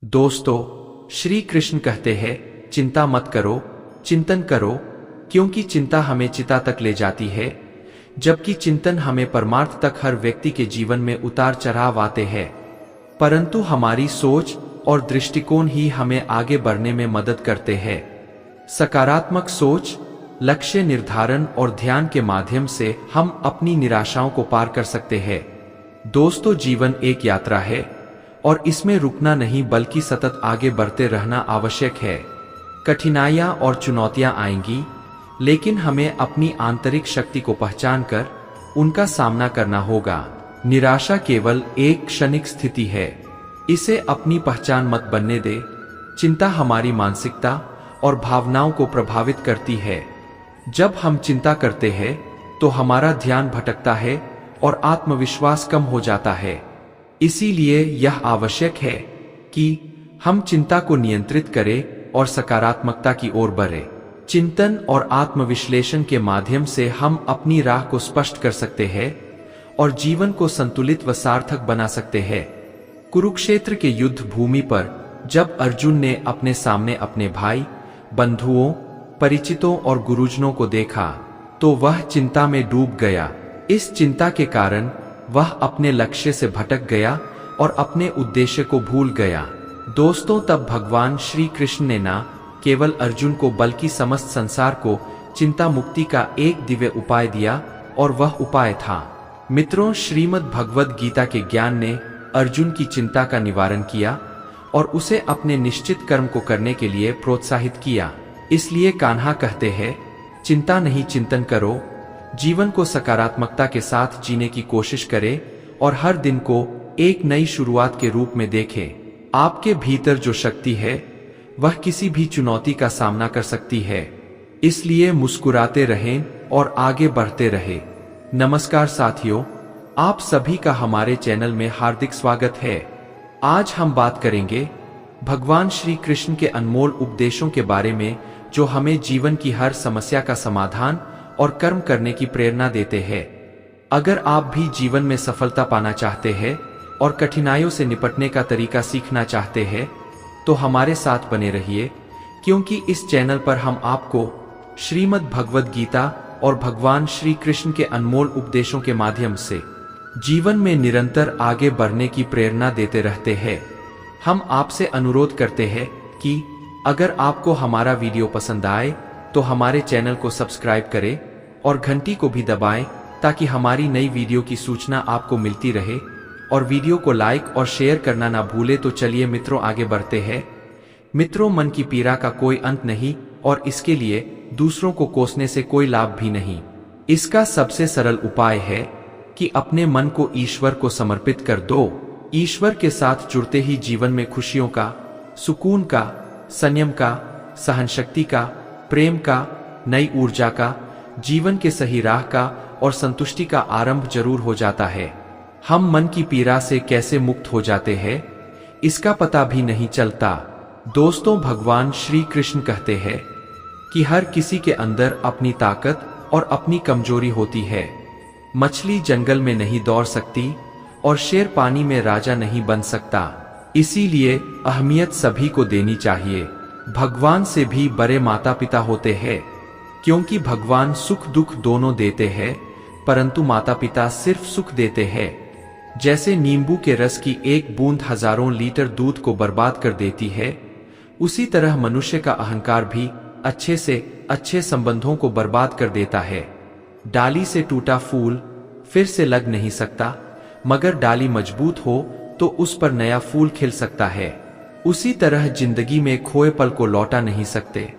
दोस्तों, श्री कृष्ण कहते हैं, चिंता मत करो, चिंतन करो, क्योंकि चिंता हमें चिता तक ले जाती है, जबकि चिंतन हमें परमार्थ तक। हर व्यक्ति के जीवन में उतार चढ़ाव आते हैं, परंतु हमारी सोच और दृष्टिकोण ही हमें आगे बढ़ने में मदद करते हैं। सकारात्मक सोच, लक्ष्य निर्धारण और ध्यान के माध्यम से हम अपनी निराशाओं को पार कर सकते हैं। दोस्तों, जीवन एक यात्रा है और इसमें रुकना नहीं बल्कि सतत आगे बढ़ते रहना आवश्यक है। कठिनाइयां और चुनौतियां आएंगी, लेकिन हमें अपनी आंतरिक शक्ति को पहचान कर उनका सामना करना होगा। निराशा केवल एक क्षणिक स्थिति है, इसे अपनी पहचान मत बनने दे। चिंता हमारी मानसिकता और भावनाओं को प्रभावित करती है। जब हम चिंता करते हैं तो हमारा ध्यान भटकता है और आत्मविश्वास कम हो जाता है। इसीलिए यह आवश्यक है कि हम चिंता को नियंत्रित करें और सकारात्मकता की ओर बढ़ें। चिंतन और आत्मविश्लेषण के माध्यम से हम अपनी राह को स्पष्ट कर सकते हैं और जीवन को संतुलित व सार्थक बना सकते हैं। कुरुक्षेत्र के युद्ध भूमि पर जब अर्जुन ने अपने सामने अपने भाई, बंधुओं, परिचितों और गुरुजनों को देखा तो वह चिंता में डूब गया। इस चिंता के कारण वह अपने लक्ष्य से भटक गया और अपने उद्देश्य को भूल गया। दोस्तों, तब भगवान श्री कृष्ण ने न केवल अर्जुन को बल्कि समस्त संसार को चिंता मुक्ति का एक दिव्य उपाय दिया, और वह उपाय था। मित्रों, श्रीमद् भगवद गीता के ज्ञान ने अर्जुन की चिंता का निवारण किया और उसे अपने निश्चित कर्म को करने के लिए प्रोत्साहित किया। इसलिए कान्हा कहते हैं, चिंता नहीं चिंतन करो। जीवन को सकारात्मकता के साथ जीने की कोशिश करें और हर दिन को एक नई शुरुआत के रूप में देखें। आपके भीतर जो शक्ति है वह किसी भी चुनौती का सामना कर सकती है। इसलिए मुस्कुराते रहें और आगे बढ़ते रहें। नमस्कार साथियों, आप सभी का हमारे चैनल में हार्दिक स्वागत है। आज हम बात करेंगे भगवान श्री कृष्ण के अनमोल उपदेशों के बारे में, जो हमें जीवन की हर समस्या का समाधान और कर्म करने की प्रेरणा देते हैं। अगर आप भी जीवन में सफलता पाना चाहते हैं और कठिनाइयों से निपटने का तरीका सीखना चाहते हैं, तो हमारे साथ बने रहिए, क्योंकि इस चैनल पर हम आपको श्रीमद् भगवद गीता और भगवान श्री कृष्ण के अनमोल उपदेशों के माध्यम से जीवन में निरंतर आगे बढ़ने की प्रेरणा देते रहते हैं। हम आपसे अनुरोध करते हैं कि अगर आपको हमारा वीडियो पसंद आए तो हमारे चैनल को सब्सक्राइब करें और घंटी को भी दबाएं, ताकि हमारी नई वीडियो की सूचना आपको मिलती रहे। और वीडियो को लाइक और शेयर करना ना भूले। तो चलिए मित्रों, आगे बढ़ते हैं। मित्रों, मन की पीड़ा का कोई अंत नहीं और इसके लिए दूसरों को कोसने से कोई लाभ भी नहीं। इसका सबसे सरल उपाय है कि अपने मन को ईश्वर को समर्पित कर दो। ईश्वर के साथ जुड़ते ही जीवन में खुशियों का, सुकून का, संयम का, सहनशक्ति का, प्रेम का, नई ऊर्जा का, जीवन के सही राह का और संतुष्टि का आरंभ जरूर हो जाता है। हम मन की पीड़ा से कैसे मुक्त हो जाते हैं, इसका पता भी नहीं चलता। दोस्तों, भगवान श्री कृष्ण कहते हैं कि हर किसी के अंदर अपनी ताकत और अपनी कमजोरी होती है। मछली जंगल में नहीं दौड़ सकती और शेर पानी में राजा नहीं बन सकता। इसीलिए अहमियत सभी को देनी चाहिए। भगवान से भी बड़े माता पिता होते हैं, क्योंकि भगवान सुख दुख दोनों देते हैं, परंतु माता पिता सिर्फ सुख देते हैं। जैसे नींबू के रस की एक बूंद हजारों लीटर दूध को बर्बाद कर देती है, उसी तरह मनुष्य का अहंकार भी अच्छे से अच्छे संबंधों को बर्बाद कर देता है। डाली से टूटा फूल फिर से लग नहीं सकता, मगर डाली मजबूत हो तो उस पर नया फूल खिल सकता है। उसी तरह जिंदगी में खोए पल को लौटा नहीं सकते,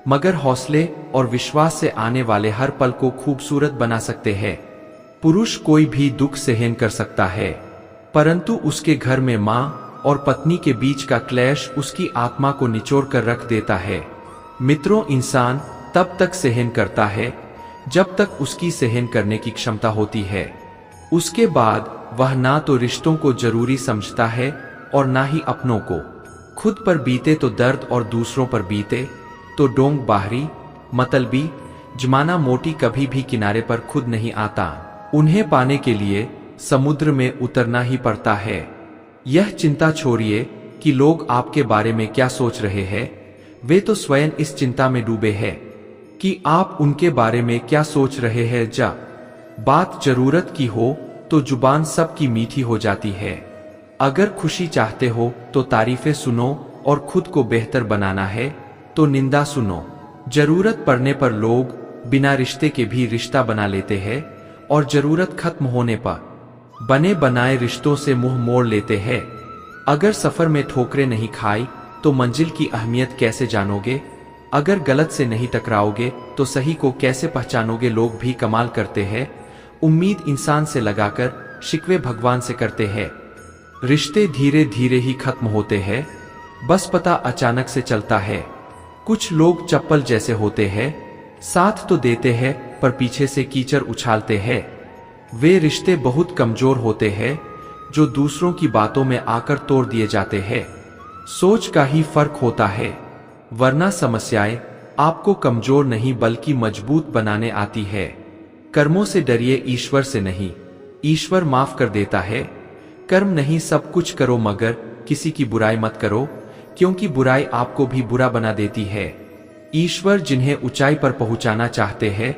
मगर हौसले और विश्वास से आने वाले हर पल को खूबसूरत बना सकते हैं। पुरुष कोई भी दुख सहन कर सकता है, परंतु उसके घर में मां और पत्नी के बीच का क्लेश उसकी आत्मा को निचोड़ कर रख देता है। मित्रों, इंसान तब तक सहन करता है जब तक उसकी सहन करने की क्षमता होती है। उसके बाद वह ना तो रिश्तों को जरूरी समझता है और ना ही अपनों को। खुद पर बीते तो दर्द और दूसरों पर बीते तो डोंग बाहरी, मतलबी जमाना मोटी कभी भी किनारे पर खुद नहीं आता। उन्हें पाने के लिए समुद्र में उतरना ही पड़ता है। यह चिंता छोड़िए कि लोग आपके बारे में क्या सोच रहे हैं। वे तो स्वयं इस चिंता में डूबे हैं कि आप उनके बारे में क्या सोच रहे हैं। जब बात जरूरत की हो तो जुबान सबकी मीठी हो जाती है। अगर खुशी चाहते हो तो तारीफें सुनो और खुद को बेहतर बनाना है तो निंदा सुनो। जरूरत पड़ने पर लोग बिना रिश्ते के भी रिश्ता बना लेते हैं और जरूरत खत्म होने पर बने बनाए रिश्तों से मुंह मोड़ लेते हैं। अगर सफर में ठोकरें नहीं खाई तो मंजिल की अहमियत कैसे जानोगे। अगर गलत से नहीं टकराओगे तो सही को कैसे पहचानोगे। लोग भी कमाल करते हैं, उम्मीद इंसान से लगाकर शिकवे भगवान से करते हैं। रिश्ते धीरे धीरे ही खत्म होते हैं, बस पता अचानक से चलता है। कुछ लोग चप्पल जैसे होते हैं, साथ तो देते हैं पर पीछे से कीचड़ उछालते हैं। वे रिश्ते बहुत कमजोर होते हैं जो दूसरों की बातों में आकर तोड़ दिए जाते हैं। सोच का ही फर्क होता है, वरना समस्याएं आपको कमजोर नहीं बल्कि मजबूत बनाने आती है। कर्मों से डरिए, ईश्वर से नहीं। ईश्वर माफ कर देता है। कर्म नहीं सब कुछ करो मगर किसी की बुराई मत करो, क्योंकि बुराई आपको भी बुरा बना देती है। ईश्वर जिन्हें ऊंचाई पर पहुंचाना चाहते हैं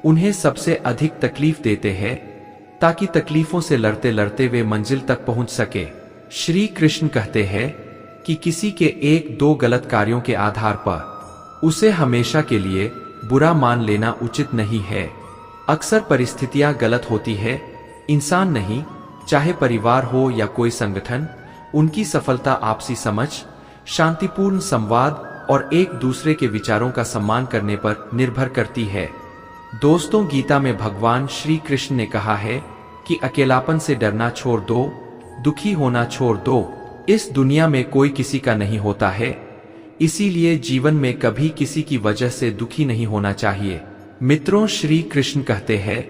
उन्हें सबसे अधिक तकलीफ देते हैं ताकि तकलीफों से लड़ते लड़ते वे मंजिल तक पहुंच सके। श्री कृष्ण कहते हैं कि किसी के एक दो गलत कार्यों के आधार पर उसे हमेशा के लिए बुरा मान लेना उचित नहीं है। अक्सर परिस्थितियां गलत होती है, इंसान नहीं। चाहे परिवार हो या कोई संगठन, उनकी सफलता आपसी समझ, शांतिपूर्ण संवाद और एक दूसरे के विचारों का सम्मान करने पर निर्भर करती है। दोस्तों, गीता में भगवान श्री कृष्ण ने कहा है कि अकेलापन से डरना छोड़ दो, दुखी होना छोड़ दो। इस दुनिया में कोई किसी का नहीं होता है, इसीलिए जीवन में कभी किसी की वजह से दुखी नहीं होना चाहिए। मित्रों, श्री कृष्ण कहते हैं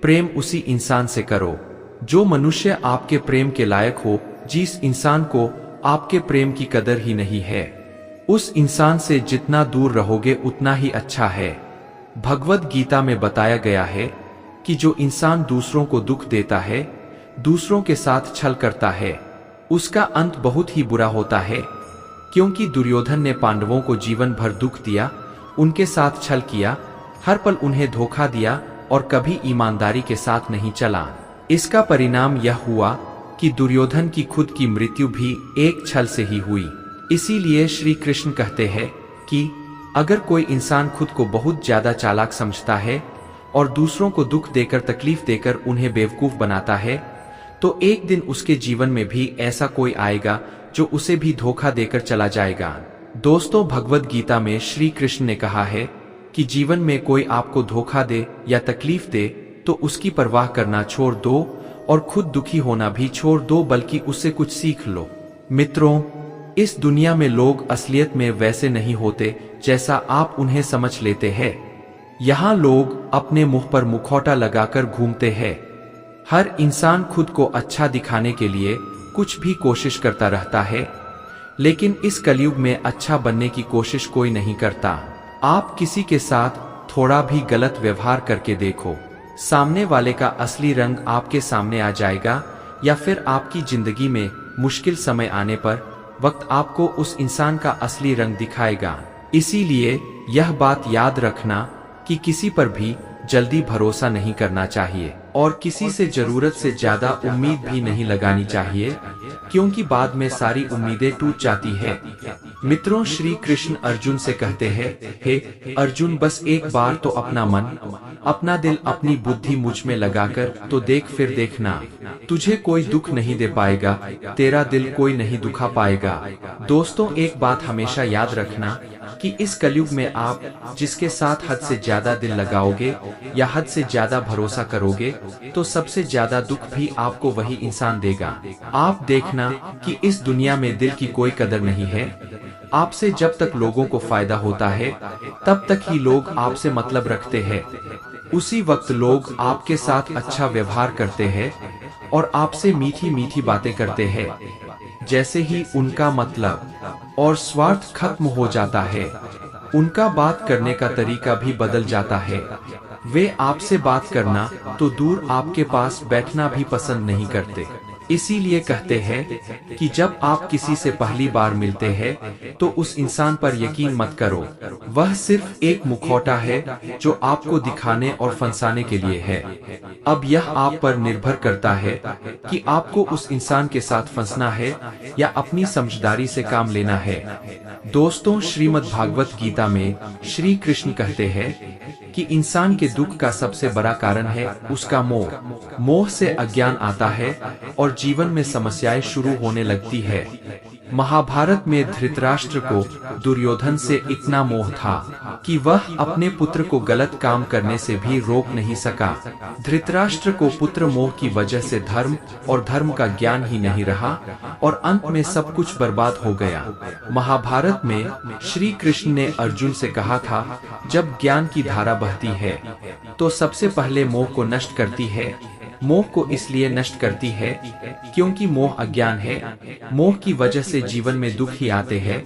प्रेम उसी इंसान से करो जो मनुष्य आपके प्रेम के लायक हो। जिस इंसान को आपके प्रेम की कदर ही नहीं है, उस इंसान से जितना दूर रहोगे उतना ही अच्छा है। भगवद गीता में बताया गया है कि जो इंसान दूसरों को दुख देता है, दूसरों के साथ छल करता है, उसका अंत बहुत ही बुरा होता है। क्योंकि दुर्योधन ने पांडवों को जीवन भर दुख दिया, उनके साथ छल किया, हर पल उन्हें धोखा दिया और कभी ईमानदारी के साथ नहीं चला। इसका परिणाम यह हुआ कि दुर्योधन की खुद की मृत्यु भी एक छल से ही हुई। इसीलिए श्री कृष्ण कहते हैं कि अगर कोई इंसान खुद को बहुत ज्यादा चालाक समझता है और दूसरों को दुख देकर तकलीफ देकर उन्हें बेवकूफ बनाता है, तो एक दिन उसके जीवन में भी ऐसा कोई आएगा जो उसे भी धोखा देकर चला जाएगा। दोस्तों, भगवद गीता में श्री कृष्ण ने कहा है कि जीवन में कोई आपको धोखा दे या तकलीफ दे तो उसकी परवाह करना छोड़ दो और खुद दुखी होना भी छोड़ दो, बल्कि उससे कुछ सीख लो। मित्रों, इस दुनिया में लोग असलियत में वैसे नहीं होते जैसा आप उन्हें समझ लेते हैं। यहाँ लोग अपने मुंह पर मुखौटा लगाकर घूमते हैं। हर इंसान खुद को अच्छा दिखाने के लिए कुछ भी कोशिश करता रहता है, लेकिन इस कलयुग में अच्छा बनने की कोशिश कोई नहीं करता। आप किसी के साथ थोड़ा भी गलत व्यवहार करके देखो, सामने वाले का असली रंग आपके सामने आ जाएगा। या फिर आपकी जिंदगी में मुश्किल समय आने पर वक्त आपको उस इंसान का असली रंग दिखाएगा। इसीलिए यह बात याद रखना कि किसी पर भी जल्दी भरोसा नहीं करना चाहिए और किसी से जरूरत से ज्यादा उम्मीद भी नहीं लगानी चाहिए, क्योंकि बाद में सारी उम्मीदें टूट जाती है। मित्रों, श्री कृष्ण अर्जुन से कहते हैं, हे अर्जुन, बस एक बार तो अपना मन, अपना दिल, अपनी बुद्धि मुझ में लगाकर तो देख, फिर देखना तुझे कोई दुख नहीं दे पाएगा, तेरा दिल कोई नहीं दुखा पाएगा। दोस्तों, एक बात हमेशा याद रखना कि इस कलयुग में आप जिसके साथ हद से ज्यादा दिल लगाओगे या हद से ज्यादा भरोसा करोगे तो सबसे ज्यादा दुख भी आपको वही इंसान देगा। आप देखना कि इस दुनिया में दिल की कोई कदर नहीं है। आपसे जब तक लोगों को फायदा होता है तब तक ही लोग आपसे मतलब रखते हैं। उसी वक्त लोग आपके साथ अच्छा व्यवहार करते हैं और आपसे मीठी मीठी बातें करते हैं। जैसे ही उनका मतलब और स्वार्थ खत्म हो जाता है, उनका बात करने का तरीका भी बदल जाता है। वे आपसे बात करना तो दूर आपके पास बैठना भी पसंद नहीं करते। इसीलिए कहते हैं कि जब आप किसी से पहली बार मिलते हैं तो उस इंसान पर यकीन मत करो। वह सिर्फ एक मुखौटा है जो आपको दिखाने और फंसाने के लिए है। अब यह आप पर निर्भर करता है कि आपको उस इंसान के साथ फंसना है या अपनी समझदारी से काम लेना है। दोस्तों, श्रीमद् भागवत गीता में श्री कृष्ण कहते हैं कि इंसान के दुख का सबसे बड़ा कारण है उसका मोह। मोह से अज्ञान आता है और जीवन में समस्याएं शुरू होने लगती है। महाभारत में धृतराष्ट्र को दुर्योधन से इतना मोह था कि वह अपने पुत्र को गलत काम करने से भी रोक नहीं सका। धृतराष्ट्र को पुत्र मोह की वजह से धर्म और धर्म का ज्ञान ही नहीं रहा और अंत में सब कुछ बर्बाद हो गया। महाभारत में श्री कृष्ण ने अर्जुन से कहा था, जब ज्ञान की धारा बहती है तो सबसे पहले मोह को नष्ट करती है। मोह को इसलिए नष्ट करती है क्योंकि मोह अज्ञान है। मोह की वजह से जीवन में दुख ही आते हैं।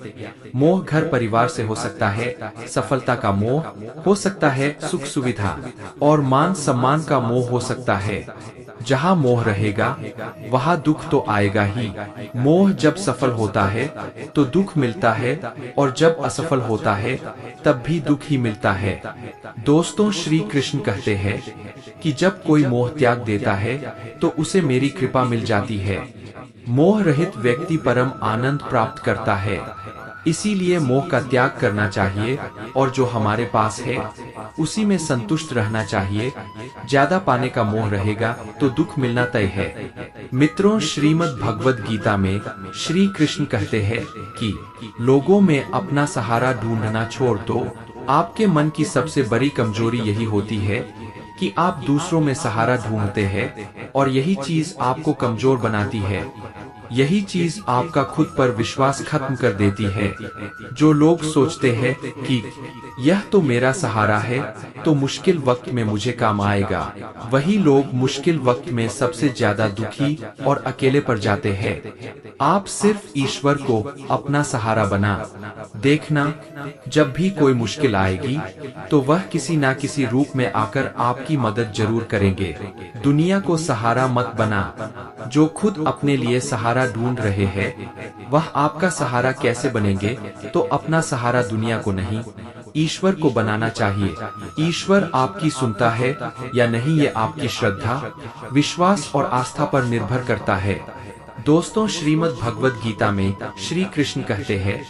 मोह घर परिवार से हो सकता है, सफलता का मोह हो सकता है, सुख सुविधा और मान सम्मान का मोह हो सकता है। जहाँ मोह रहेगा वहाँ दुख तो आएगा ही। मोह जब सफल होता है तो दुख मिलता है और जब असफल होता है तब भी दुख ही मिलता है। दोस्तों, श्री कृष्ण कहते हैं कि जब कोई मोह त्याग देता है तो उसे मेरी कृपा मिल जाती है। मोह रहित व्यक्ति परम आनंद प्राप्त करता है। इसीलिए मोह का त्याग करना चाहिए और जो हमारे पास है उसी में संतुष्ट रहना चाहिए। ज्यादा पाने का मोह रहेगा तो दुख मिलना तय है। मित्रों, श्रीमद् भगवद गीता में श्री कृष्ण कहते हैं कि लोगों में अपना सहारा ढूंढना छोड़ दो। आपके मन की सबसे बड़ी कमजोरी यही होती है कि आप दूसरों में सहारा ढूंढते हैं और यही चीज आपको कमजोर बनाती है। यही चीज आपका खुद पर विश्वास खत्म कर देती है। जो लोग सोचते हैं कि यह तो मेरा सहारा है तो मुश्किल वक्त में मुझे काम आएगा, वही लोग मुश्किल वक्त में सबसे ज्यादा दुखी और अकेले पड़ जाते हैं। आप सिर्फ ईश्वर को अपना सहारा बना देखना। जब भी कोई मुश्किल आएगी तो वह किसी ना किसी रूप में आकर आपकी मदद जरूर करेंगे। दुनिया को सहारा मत बना। जो खुद अपने लिए सहारा ढूंढ रहे हैं वह आपका सहारा कैसे बनेंगे? तो अपना सहारा दुनिया को नहीं, ईश्वर को बनाना चाहिए। ईश्वर आपकी सुनता है या नहीं ये आपकी श्रद्धा, विश्वास और आस्था पर निर्भर करता है। दोस्तों, श्रीमद् भगवद गीता में श्री कृष्ण कहते हैं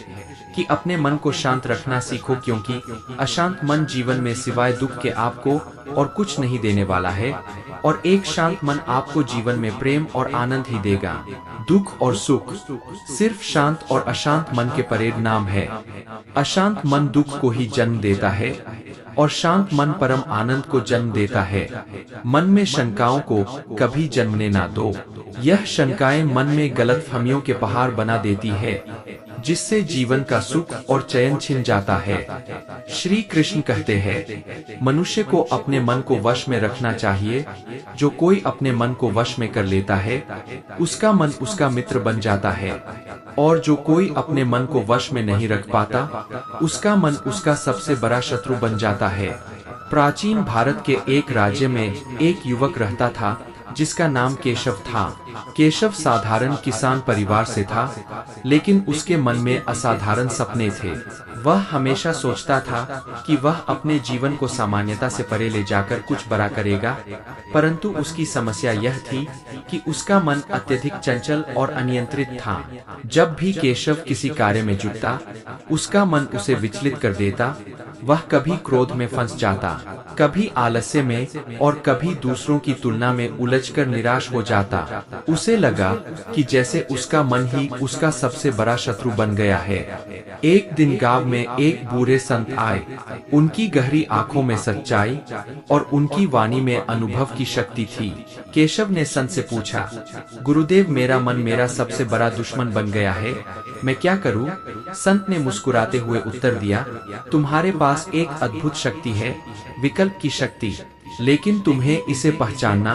कि अपने मन को शांत रखना सीखो, क्योंकि अशांत मन जीवन में सिवाय दुख के आपको और कुछ नहीं देने वाला है और एक शांत मन आपको जीवन में प्रेम और आनंद ही देगा। दुख और सुख सिर्फ शांत और अशांत मन के परिणाम है। अशांत मन दुख को ही जन्म देता है और शांत मन परम आनंद को जन्म देता है। मन में शंकाओं को कभी जन्मने ना दो। यह शंकाएं मन में गलतफहमियों के पहाड़ बना देती है जिससे जीवन का सुख और चैन छिन जाता है। श्री कृष्ण कहते हैं, मनुष्य को अपने मन को वश में रखना चाहिए। जो कोई अपने मन को वश में कर लेता है उसका मन उसका मित्र बन जाता है और जो कोई अपने मन को वश में नहीं रख पाता उसका मन उसका सबसे बड़ा शत्रु बन जाता है। प्राचीन भारत के एक राज्य में एक युवक रहता था जिसका नाम केशव था। केशव साधारण किसान परिवार से था, लेकिन उसके मन में असाधारण सपने थे। वह हमेशा सोचता था कि वह अपने जीवन को सामान्यता से परे ले जाकर कुछ बड़ा करेगा, परंतु उसकी समस्या यह थी कि उसका मन अत्यधिक चंचल और अनियंत्रित था। जब भी केशव किसी कार्य में जुटता, उसका मन उसे विचलित कर देता। वह कभी क्रोध में फंस जाता, कभी आलस्य में और कभी दूसरों की तुलना में उलझकर निराश हो जाता। उसे लगा कि जैसे उसका मन ही उसका सबसे बड़ा शत्रु बन गया है। एक दिन गांव में एक बूढ़े संत आए। उनकी गहरी आंखों में सच्चाई और उनकी वाणी में अनुभव की शक्ति थी। केशव ने संत से पूछा, गुरुदेव, मेरा मन मेरा सबसे बड़ा दुश्मन बन गया है, मैं क्या करूं? संत ने मुस्कुराते हुए उत्तर दिया, तुम्हारे पास एक अद्भुत शक्ति है, विकल्प की शक्ति, लेकिन तुम्हें इसे पहचानना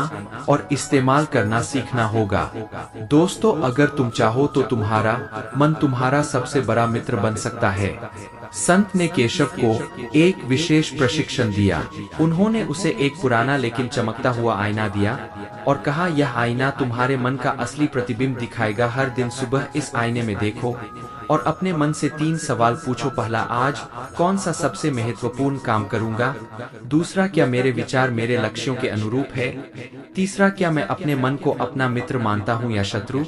और इस्तेमाल करना सीखना होगा। दोस्तों, अगर तुम चाहो तो तुम्हारा मन तुम्हारा सबसे बड़ा मित्र बन सकता है। संत ने केशव को एक विशेष प्रशिक्षण दिया। उन्होंने उसे एक पुराना लेकिन चमकता हुआ आईना दिया और कहा, यह आईना तुम्हारे मन का असली प्रतिबिंब दिखाएगा। हर दिन सुबह इस आईने में देखो और अपने मन से 3 सवाल पूछो। पहला, आज कौन सा सबसे महत्वपूर्ण काम करूंगा? दूसरा, क्या मेरे विचार मेरे लक्ष्यों के अनुरूप है? तीसरा, क्या मैं अपने मन को अपना मित्र मानता हूं या शत्रु?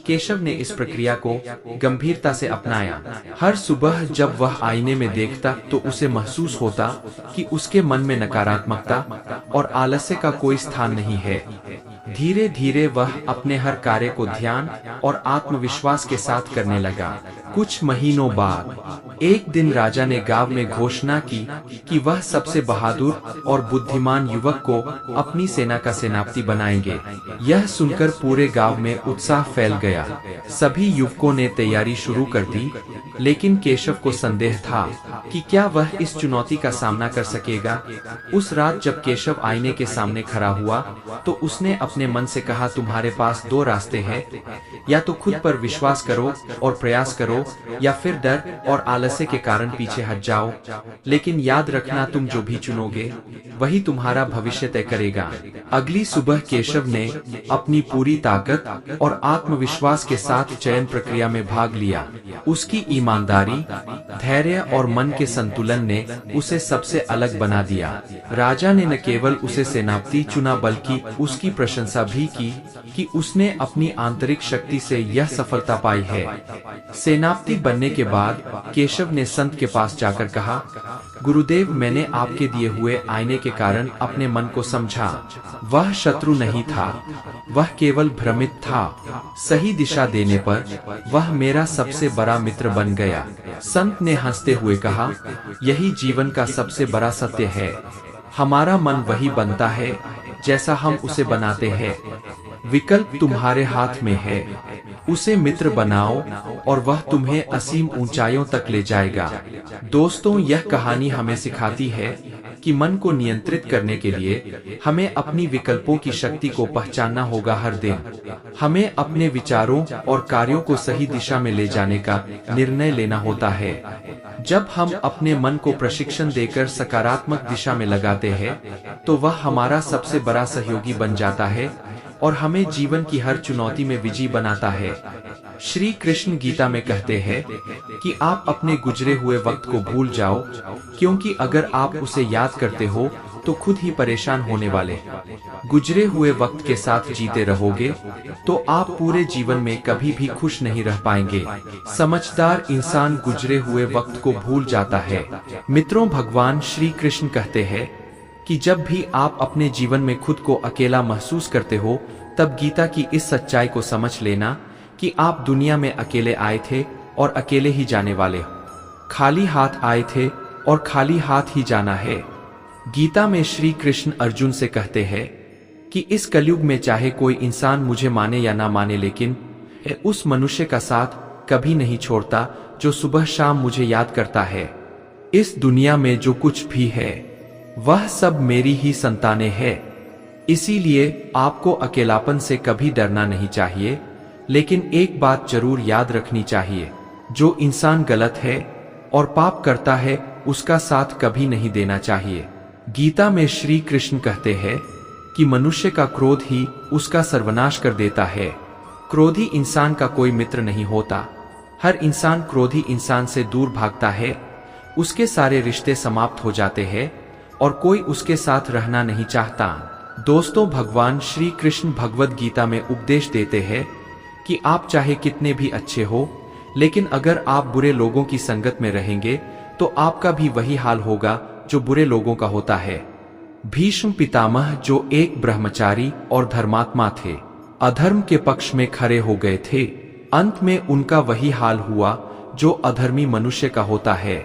केशव ने इस प्रक्रिया को गंभीरता से अपनाया। हर सुबह जब वह आईने में देखता तो उसे महसूस होता कि उसके मन में नकारात्मकता और आलस्य का कोई स्थान नहीं है। धीरे धीरे वह अपने हर कार्य को ध्यान और आत्मविश्वास के साथ करने लगा। कुछ महीनों बाद एक दिन राजा ने गांव में घोषणा की कि वह सबसे बहादुर और बुद्धिमान युवक को अपनी सेना का सेनापति बनाएंगे। यह सुनकर पूरे गांव में उत्साह फैल गया। सभी युवकों ने तैयारी शुरू कर दी, लेकिन केशव को संदेह था कि क्या वह इस चुनौती का सामना कर सकेगा। उस रात जब केशव आईने के सामने खड़ा हुआ तो उसने अपने मन से कहा, तुम्हारे पास 2 रास्ते हैं, या तो खुद पर विश्वास करो और प्रयास करो, या फिर डर और आलस्य के कारण पीछे हट जाओ। लेकिन याद रखना, तुम जो भी चुनोगे वही तुम्हारा भविष्य तय करेगा। अगली सुबह केशव ने अपनी पूरी ताकत और आत्मविश्वास के साथ चयन प्रक्रिया में भाग लिया। उसकी ईमानदारी, धैर्य और मन के संतुलन ने उसे सबसे अलग बना दिया। राजा ने न केवल उसे सेनापति चुना बल्कि उसकी प्रशंसा भी की कि उसने अपनी आंतरिक शक्ति से यह सफलता पाई है। सेनापति बनने के बाद केशव ने संत के पास जाकर कहा, गुरुदेव, मैंने आपके दिए हुए आईने के कारण अपने मन को समझा। वह शत्रु नहीं था, वह केवल भ्रमित था। सही दिशा देने पर वह मेरा सबसे बड़ा मित्र बन गया। संत ने हंसते हुए कहा, यही जीवन का सबसे बड़ा सत्य है। हमारा मन वही बनता है जैसा हम उसे बनाते हैं। विकल्प तुम्हारे हाथ में है। उसे मित्र बनाओ और वह तुम्हें असीम ऊंचाइयों तक ले जाएगा। दोस्तों, यह कहानी हमें सिखाती है कि मन को नियंत्रित करने के लिए हमें अपनी विकल्पों की शक्ति को पहचानना होगा। हर दिन हमें अपने विचारों और कार्यों को सही दिशा में ले जाने का निर्णय लेना होता है। जब हम अपने मन को प्रशिक्षण देकर सकारात्मक दिशा में लगाते हैं तो वह हमारा सबसे बड़ा सहयोगी बन जाता है और हमें जीवन की हर चुनौती में विजयी बनाता है। श्री कृष्ण गीता में कहते हैं कि आप अपने गुजरे हुए वक्त को भूल जाओ, क्योंकि अगर आप उसे याद करते हो तो खुद ही परेशान होने वाले। गुजरे हुए वक्त के साथ जीते रहोगे तो आप पूरे जीवन में कभी भी खुश नहीं रह पाएंगे। समझदार इंसान गुजरे हुए वक्त को भूल जाता है। मित्रों, भगवान श्री कृष्ण कहते हैं कि जब भी आप अपने जीवन में खुद को अकेला महसूस करते हो, तब गीता की इस सच्चाई को समझ लेना कि आप दुनिया में अकेले आए थे और अकेले ही जाने वाले हो। खाली हाथ आए थे और खाली हाथ ही जाना है। गीता में श्री कृष्ण अर्जुन से कहते हैं कि इस कलयुग में चाहे कोई इंसान मुझे माने या ना माने, लेकिन उस मनुष्य का साथ कभी नहीं छोड़ता जो सुबह शाम मुझे याद करता है। इस दुनिया में जो कुछ भी है वह सब मेरी ही संतानें हैं। इसीलिए आपको अकेलापन से कभी डरना नहीं चाहिए, लेकिन एक बात जरूर याद रखनी चाहिए, जो इंसान गलत है और पाप करता है उसका साथ कभी नहीं देना चाहिए। गीता में श्री कृष्ण कहते हैं कि मनुष्य का क्रोध ही उसका सर्वनाश कर देता है। क्रोधी इंसान का कोई मित्र नहीं होता। हर इंसान क्रोधी इंसान से दूर भागता है, उसके सारे रिश्ते समाप्त हो जाते हैं और कोई उसके साथ रहना नहीं चाहता। दोस्तों, भगवान श्री कृष्ण भगवद गीता में उपदेश देते हैं कि आप चाहे कितने भी अच्छे हो, लेकिन अगर आप बुरे लोगों की संगत में रहेंगे तो आपका भी वही हाल होगा जो बुरे लोगों का होता है। भीष्म पितामह, जो एक ब्रह्मचारी और धर्मात्मा थे, अधर्म के पक्ष में खड़े हो गए थे। अंत में उनका वही हाल हुआ जो अधर्मी मनुष्य का होता है।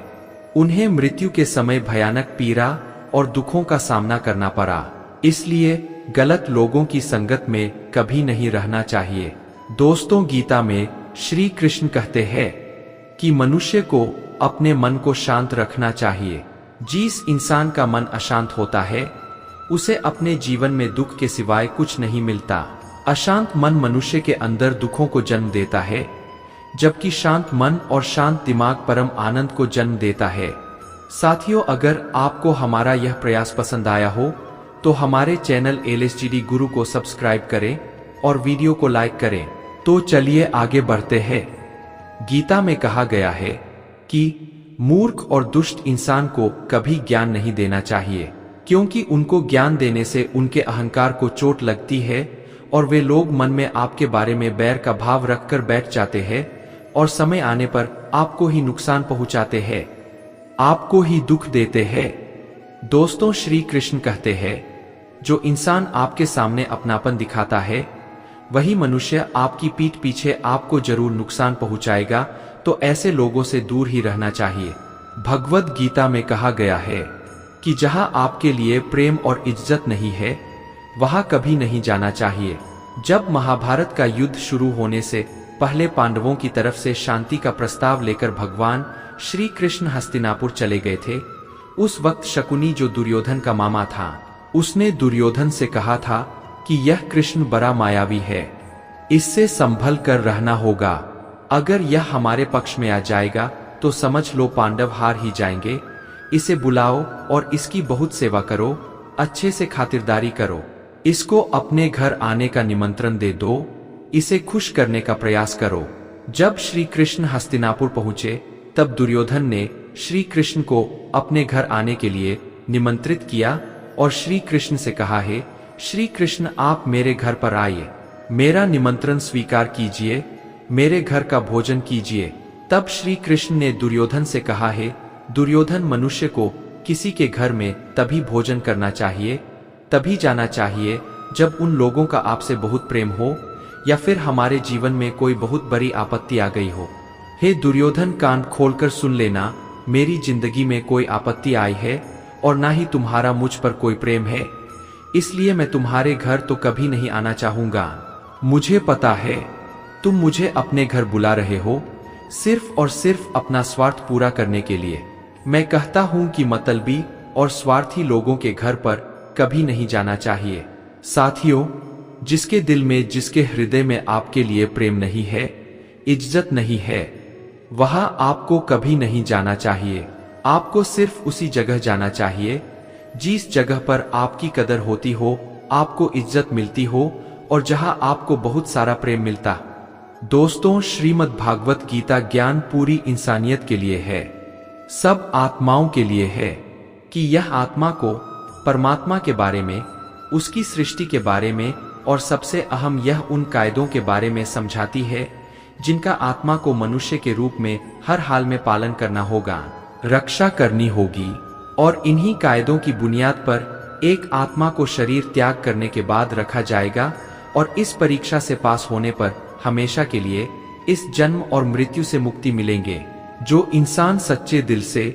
उन्हें मृत्यु के समय भयानक पीड़ा और दुखों का सामना करना पड़ा। इसलिए गलत लोगों की संगत में कभी नहीं रहना चाहिए। दोस्तों, गीता में श्री कृष्ण कहते हैं कि मनुष्य को अपने मन को शांत रखना चाहिए। जिस इंसान का मन अशांत होता है उसे अपने जीवन में दुख के सिवाय कुछ नहीं मिलता। अशांत मन मनुष्य के अंदर दुखों को जन्म देता है। जबकि शांत मन और शांत दिमाग परम आनंद को जन्म देता है। साथियों, अगर आपको हमारा यह प्रयास पसंद आया हो तो हमारे चैनल एलएसजीडी गुरु को सब्सक्राइब करें और वीडियो को लाइक करें। तो चलिए आगे बढ़ते हैं। गीता में कहा गया है कि मूर्ख और दुष्ट इंसान को कभी ज्ञान नहीं देना चाहिए, क्योंकि उनको ज्ञान देने से उनके अहंकार को चोट लगती है और वे लोग मन में आपके बारे में बैर का भाव रखकर बैठ जाते हैं और समय आने पर आपको ही नुकसान पहुंचाते हैं, आपको ही दुख देते हैं। दोस्तों, श्री कृष्ण कहते हैं, जो इंसान आपके सामने अपनापन दिखाता है वही मनुष्य आपकी पीठ पीछे आपको जरूर नुकसान पहुंचाएगा, तो ऐसे लोगों से दूर ही रहना चाहिए। भगवद गीता में कहा गया है कि जहां आपके लिए प्रेम और इज्जत नहीं है वहां कभी नहीं जाना चाहिए। जब महाभारत का युद्ध शुरू होने से पहले पांडवों की तरफ से शांति का प्रस्ताव लेकर भगवान श्री कृष्ण हस्तिनापुर चले गए थे, उस वक्त शकुनी, जो दुर्योधन का मामा था, उसने दुर्योधन से कहा था कि यह कृष्ण बड़ा मायावी है, इससे संभल कर रहना होगा। अगर यह हमारे पक्ष में आ जाएगा तो समझ लो पांडव हार ही जाएंगे। इसे बुलाओ और इसकी बहुत सेवा करो, अच्छे से खातिरदारी करो, इसको अपने घर आने का निमंत्रण दे दो, इसे खुश करने का प्रयास करो। जब श्री कृष्ण हस्तिनापुर पहुंचे तब दुर्योधन ने श्री कृष्ण को अपने घर आने के लिए निमंत्रित किया और श्री कृष्ण से कहा है, श्री कृष्ण, आप मेरे घर पर आइए, मेरा निमंत्रण स्वीकार कीजिए, मेरे घर का भोजन कीजिए। तब श्री कृष्ण ने दुर्योधन से कहा है, दुर्योधन, मनुष्य को किसी के घर में तभी भोजन करना चाहिए, तभी जाना चाहिए जब उन लोगों का आपसे बहुत प्रेम हो या फिर हमारे जीवन में कोई बहुत बड़ी आपत्ति आ गई हो। हे दुर्योधन, कान खोलकर सुन लेना, मेरी जिंदगी में कोई आपत्ति आई है और ना ही तुम्हारा मुझ पर कोई प्रेम है, इसलिए मैं तुम्हारे घर तो कभी नहीं आना चाहूंगा। मुझे पता है तुम मुझे अपने घर बुला रहे हो सिर्फ और सिर्फ अपना स्वार्थ पूरा करने के लिए। मैं कहता हूं कि मतलबी और स्वार्थी लोगों के घर पर कभी नहीं जाना चाहिए। साथियों, जिसके दिल में, जिसके हृदय में आपके लिए प्रेम नहीं है, इज्जत नहीं है, वहां आपको कभी नहीं जाना चाहिए। आपको सिर्फ उसी जगह जाना चाहिए जिस जगह पर आपकी कदर होती हो, आपको इज्जत मिलती हो और जहां आपको बहुत सारा प्रेम मिलता। दोस्तों, श्रीमद् भागवत गीता ज्ञान पूरी इंसानियत के लिए है, सब आत्माओं के लिए है, कि यह आत्मा को परमात्मा के बारे में, उसकी सृष्टि के बारे में और सबसे अहम यह उन कायदों के बारे में समझाती है जिनका आत्मा को मनुष्य के रूप में हर हाल में पालन करना होगा, रक्षा करनी होगी। और इन्हीं कायदों की बुनियाद पर एक आत्मा को शरीर त्याग करने के बाद रखा जाएगा और इस परीक्षा से पास होने पर हमेशा के लिए इस जन्म और मृत्यु से मुक्ति मिलेंगे। जो इंसान सच्चे दिल से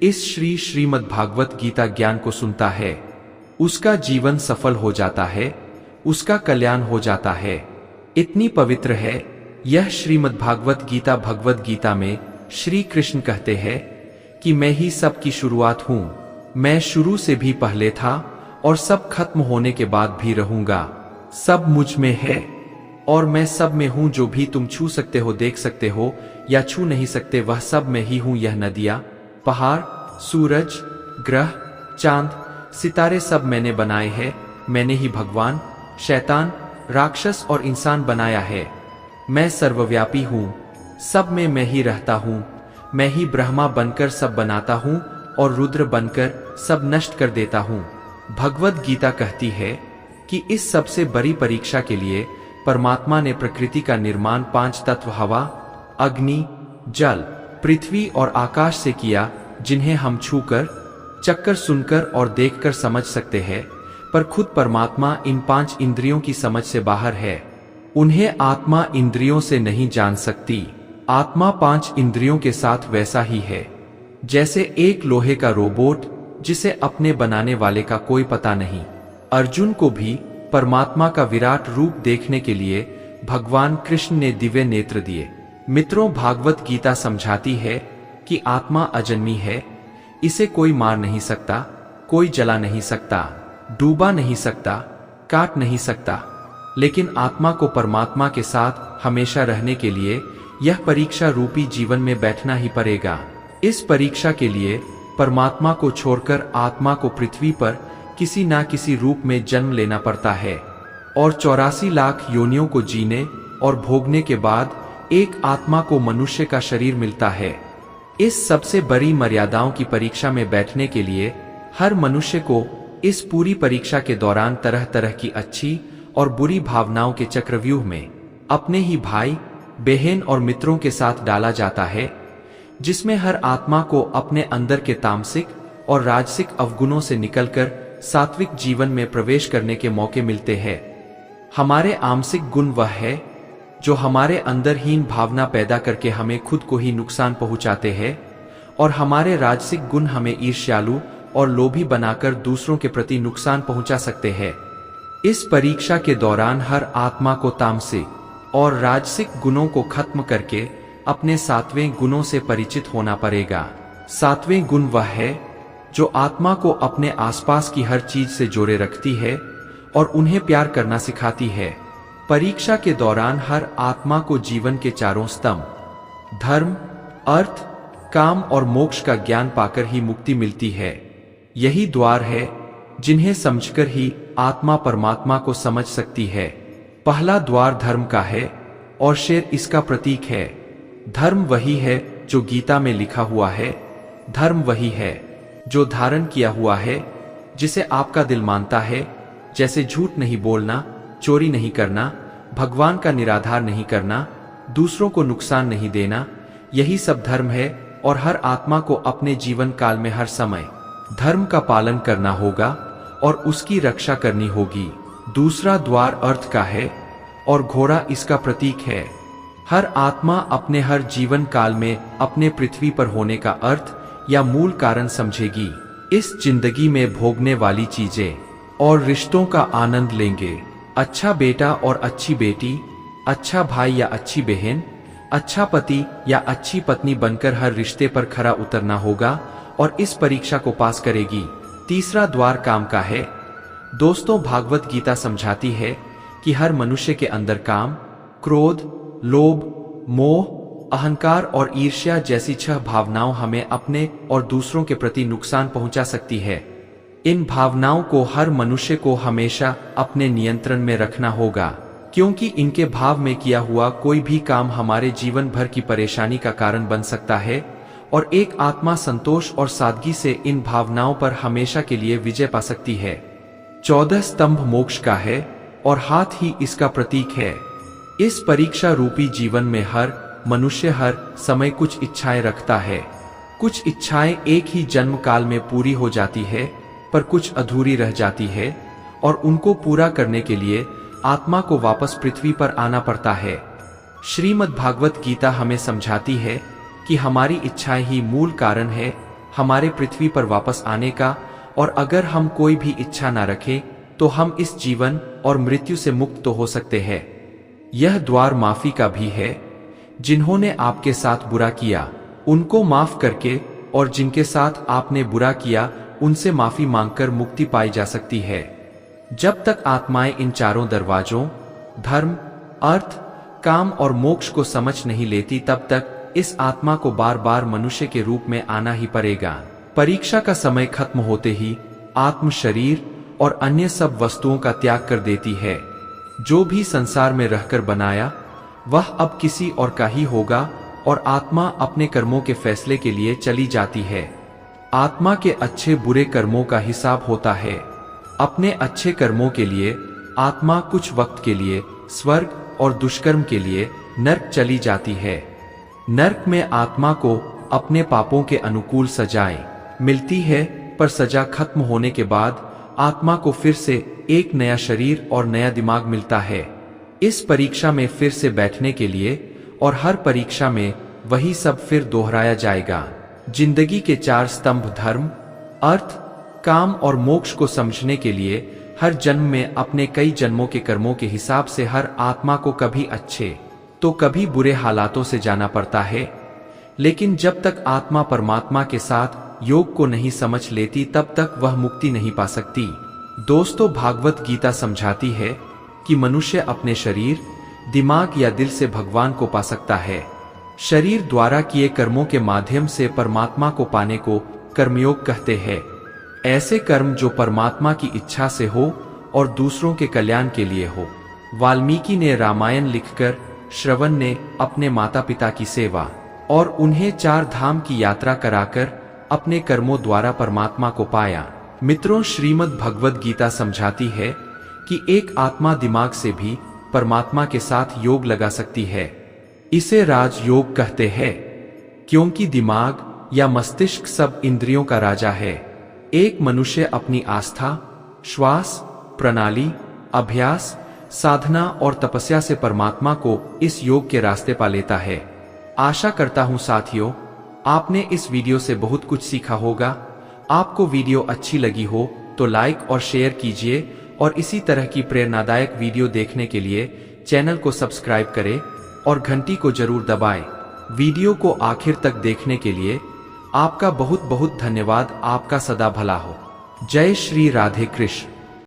इस श्रीमद् भागवत गीता ज्ञान को सुनता है, उसका जीवन सफल हो जाता है, उसका कल्याण हो जाता है। इतनी पवित्र है यह श्रीमद् भागवत गीता। भगवद गीता में श्री कृष्ण कहते हैं कि मैं ही सब की शुरुआत हूं, मैं शुरू से भी पहले था और सब खत्म होने के बाद भी रहूंगा। सब मुझ में है और मैं सब में हूं। जो भी तुम छू सकते हो, देख सकते हो या छू नहीं सकते, वह सब में ही हूं। यह नदियां, पहाड़, सूरज, ग्रह, चांद, सितारे सब मैंने बनाए हैं। मैंने ही भगवान, शैतान, राक्षस और इंसान बनाया है। मैं सर्वव्यापी हूं, सब में मैं ही रहता हूं। मैं ही ब्रह्मा बनकर सब बनाता हूं और रुद्र बनकर सब नष्ट कर देता हूं। भगवद गीता कहती है कि इस सबसे बड़ी परीक्षा के लिए परमात्मा ने प्रकृति का निर्माण 5 तत्व हवा, अग्नि, जल, पृथ्वी और आकाश से किया, जिन्हें हम छूकर, चखकर, सुनकर और देखकर समझ सकते हैं, पर खुद परमात्मा इन 5 इंद्रियों की समझ से बाहर है। उन्हें आत्मा इंद्रियों से नहीं जान सकती। आत्मा 5 इंद्रियों के साथ वैसा ही है जैसे एक लोहे का रोबोट जिसे अपने बनाने वाले का कोई पता नहीं। अर्जुन को भी परमात्मा का विराट रूप देखने के लिए भगवान कृष्ण ने दिव्य नेत्र दिए। मित्रों, भागवत गीता समझाती है कि आत्मा अजन्मी है, इसे कोई मार नहीं सकता, कोई जला नहीं सकता, डूबा नहीं सकता, काट नहीं सकता। लेकिन आत्मा को परमात्मा के साथ हमेशा रहने के लिए यह परीक्षा रूपी जीवन में बैठना ही पड़ेगा। इस परीक्षा के लिए परमात्मा को छोड़कर आत्मा को पृथ्वी पर किसी ना किसी रूप में जन्म लेना पड़ता है और 84 लाख योनियों को जीने और भोगने के बाद एक आत्मा को मनुष्य का शरीर मिलता है। इस सबसे बड़ी मर्यादाओं की परीक्षा में बैठने के लिए हर मनुष्य को इस पूरी परीक्षा के दौरान तरह तरह की अच्छी और बुरी भावनाओं के चक्रव्यूह में अपने ही भाई बहन और मित्रों के साथ डाला जाता है, जिसमें हर आत्मा को अपने अंदर के तामसिक और राजसिक अवगुणों से निकलकर सात्विक जीवन में प्रवेश करने के मौके मिलते हैं। हमारे आमसिक गुण वह है जो हमारे अंदर हीन भावना पैदा करके हमें खुद को ही नुकसान पहुंचाते हैं, और हमारे राजसिक गुण हमें ईर्ष्यालु और लोभी बनाकर दूसरों के प्रति नुकसान पहुंचा सकते हैं। इस परीक्षा के दौरान हर आत्मा को तामसिक और राजसिक गुणों को खत्म करके अपने 7वें गुणों से परिचित होना पड़ेगा। 7वें गुण वह है जो आत्मा को अपने आसपास की हर चीज से जोड़े रखती है और उन्हें प्यार करना सिखाती है। परीक्षा के दौरान हर आत्मा को जीवन के चारों स्तंभ धर्म, अर्थ, काम और मोक्ष का ज्ञान पाकर ही मुक्ति मिलती है। यही द्वार है जिन्हें समझकर ही आत्मा परमात्मा को समझ सकती है। पहला द्वार धर्म का है और शेर इसका प्रतीक है। धर्म वही है जो गीता में लिखा हुआ है। धर्म वही है जो धारण किया हुआ है, जिसे आपका दिल मानता है, जैसे झूठ नहीं बोलना, चोरी नहीं करना, भगवान का निराधार नहीं करना, दूसरों को नुकसान नहीं देना। यही सब धर्म है और हर आत्मा को अपने जीवन काल में हर समय धर्म का पालन करना होगा और उसकी रक्षा करनी होगी। दूसरा द्वार अर्थ का है और घोड़ा इसका प्रतीक है। हर आत्मा अपने हर जीवन काल में अपने पृथ्वी पर होने का अर्थ या मूल कारण समझेगी। इस जिंदगी में भोगने वाली चीजें और रिश्तों का आनंद लेंगे। अच्छा बेटा और अच्छी बेटी, अच्छा भाई या अच्छी बहन, अच्छा पति या अच्छी पत्नी बनकर हर रिश्ते पर खरा उतरना होगा और इस परीक्षा को पास करेगी। तीसरा द्वार काम का है। दोस्तों, भागवत गीता समझाती है कि हर मनुष्य के अंदर काम, क्रोध, लोभ, मोह, अहंकार और ईर्ष्या जैसी 6 भावनाओं हमें अपने और दूसरों के प्रति नुकसान पहुंचा सकती है। इन भावनाओं को हर मनुष्य को हमेशा अपने नियंत्रण में रखना होगा, क्योंकि इनके भाव में किया हुआ कोई भी काम हमारे जीवन भर की परेशानी का कारण बन सकता है और एक आत्मा संतोष और सादगी से इन भावनाओं पर हमेशा के लिए विजय पा सकती है। 14 स्तंभ मोक्ष का है और हाथ ही इसका प्रतीक है। इस परीक्षा रूपी जीवन में हर मनुष्य हर समय कुछ इच्छाएं रखता है। कुछ इच्छाएं एक ही जन्म काल में पूरी हो जाती है, पर कुछ अधूरी रह जाती है और उनको पूरा करने के लिए आत्मा को वापस पृथ्वी पर आना पड़ता है। श्रीमद् भागवत गीता हमें समझाती है कि हमारी इच्छाएं ही मूल कारण है हमारे पृथ्वी पर वापस आने का, और अगर हम कोई भी इच्छा ना रखें तो हम इस जीवन और मृत्यु से मुक्त तो हो सकते हैं। यह द्वार माफी का भी है। जिन्होंने आपके साथ बुरा किया उनको माफ करके और जिनके साथ आपने बुरा किया उनसे माफी मांगकर मुक्ति पाई जा सकती है। जब तक आत्माएं इन चारों दरवाजों धर्म, अर्थ, काम और मोक्ष को समझ नहीं लेती, तब तक इस आत्मा को बार बार मनुष्य के रूप में आना ही पड़ेगा। परीक्षा का समय खत्म होते ही आत्म शरीर और अन्य सब वस्तुओं का त्याग कर देती है। जो भी संसार में रहकर बनाया वह अब किसी और का ही होगा और आत्मा अपने कर्मों के फैसले के लिए चली जाती है। आत्मा के अच्छे बुरे कर्मों का हिसाब होता है। अपने अच्छे कर्मों के लिए आत्मा कुछ वक्त के लिए स्वर्ग और दुष्कर्म के लिए नरक चली जाती है। नरक में आत्मा को अपने पापों के अनुकूल सजाएं मिलती है, पर सजा खत्म होने के बाद आत्मा को फिर से एक नया शरीर और नया दिमाग मिलता है। इस परीक्षा में फिर से बैठने के लिए और हर परीक्षा में वही सब फिर दोहराया जाएगा। जिंदगी के 4 स्तंभ धर्म, अर्थ, काम और मोक्ष को समझने के लिए हर जन्म में अपने कई जन्मों के कर्मों के हिसाब से हर आत्मा को कभी अच्छे तो कभी बुरे हालातों से जाना पड़ता है। लेकिन जब तक आत्मा परमात्मा के साथ योग को नहीं समझ लेती तब तक वह मुक्ति नहीं पा सकती। दोस्तों, भागवत गीता समझाती है कि मनुष्य अपने शरीर, दिमाग या दिल से भगवान को पा सकता है। शरीर द्वारा किए कर्मों के माध्यम से परमात्मा को पाने को कर्मयोग कहते हैं। ऐसे कर्म जो परमात्मा की इच्छा से हो और दूसरों के कल्याण के लिए हो। वाल्मीकि ने रामायण लिखकर श्रवण ने अपने माता पिता की सेवा और उन्हें 4 धाम की यात्रा कराकर अपने कर्मों द्वारा परमात्मा को पाया। मित्रों, श्रीमद् भगवद गीता समझाती है कि एक आत्मा दिमाग से भी परमात्मा के साथ योग लगा सकती है। इसे राजयोग कहते हैं, क्योंकि दिमाग या मस्तिष्क सब इंद्रियों का राजा है। एक मनुष्य अपनी आस्था, श्वास प्रणाली, अभ्यास, साधना और तपस्या से परमात्मा को इस योग के रास्ते पा लेता है। आशा करता हूं साथियों, आपने इस वीडियो से बहुत कुछ सीखा होगा। आपको वीडियो अच्छी लगी हो तो लाइक और शेयर कीजिए और इसी तरह की प्रेरणादायक वीडियो देखने के लिए चैनल को सब्सक्राइब करें और घंटी को जरूर दबाएं। वीडियो को आखिर तक देखने के लिए आपका बहुत बहुत धन्यवाद। आपका सदा भला हो। जय श्री राधे कृष्ण।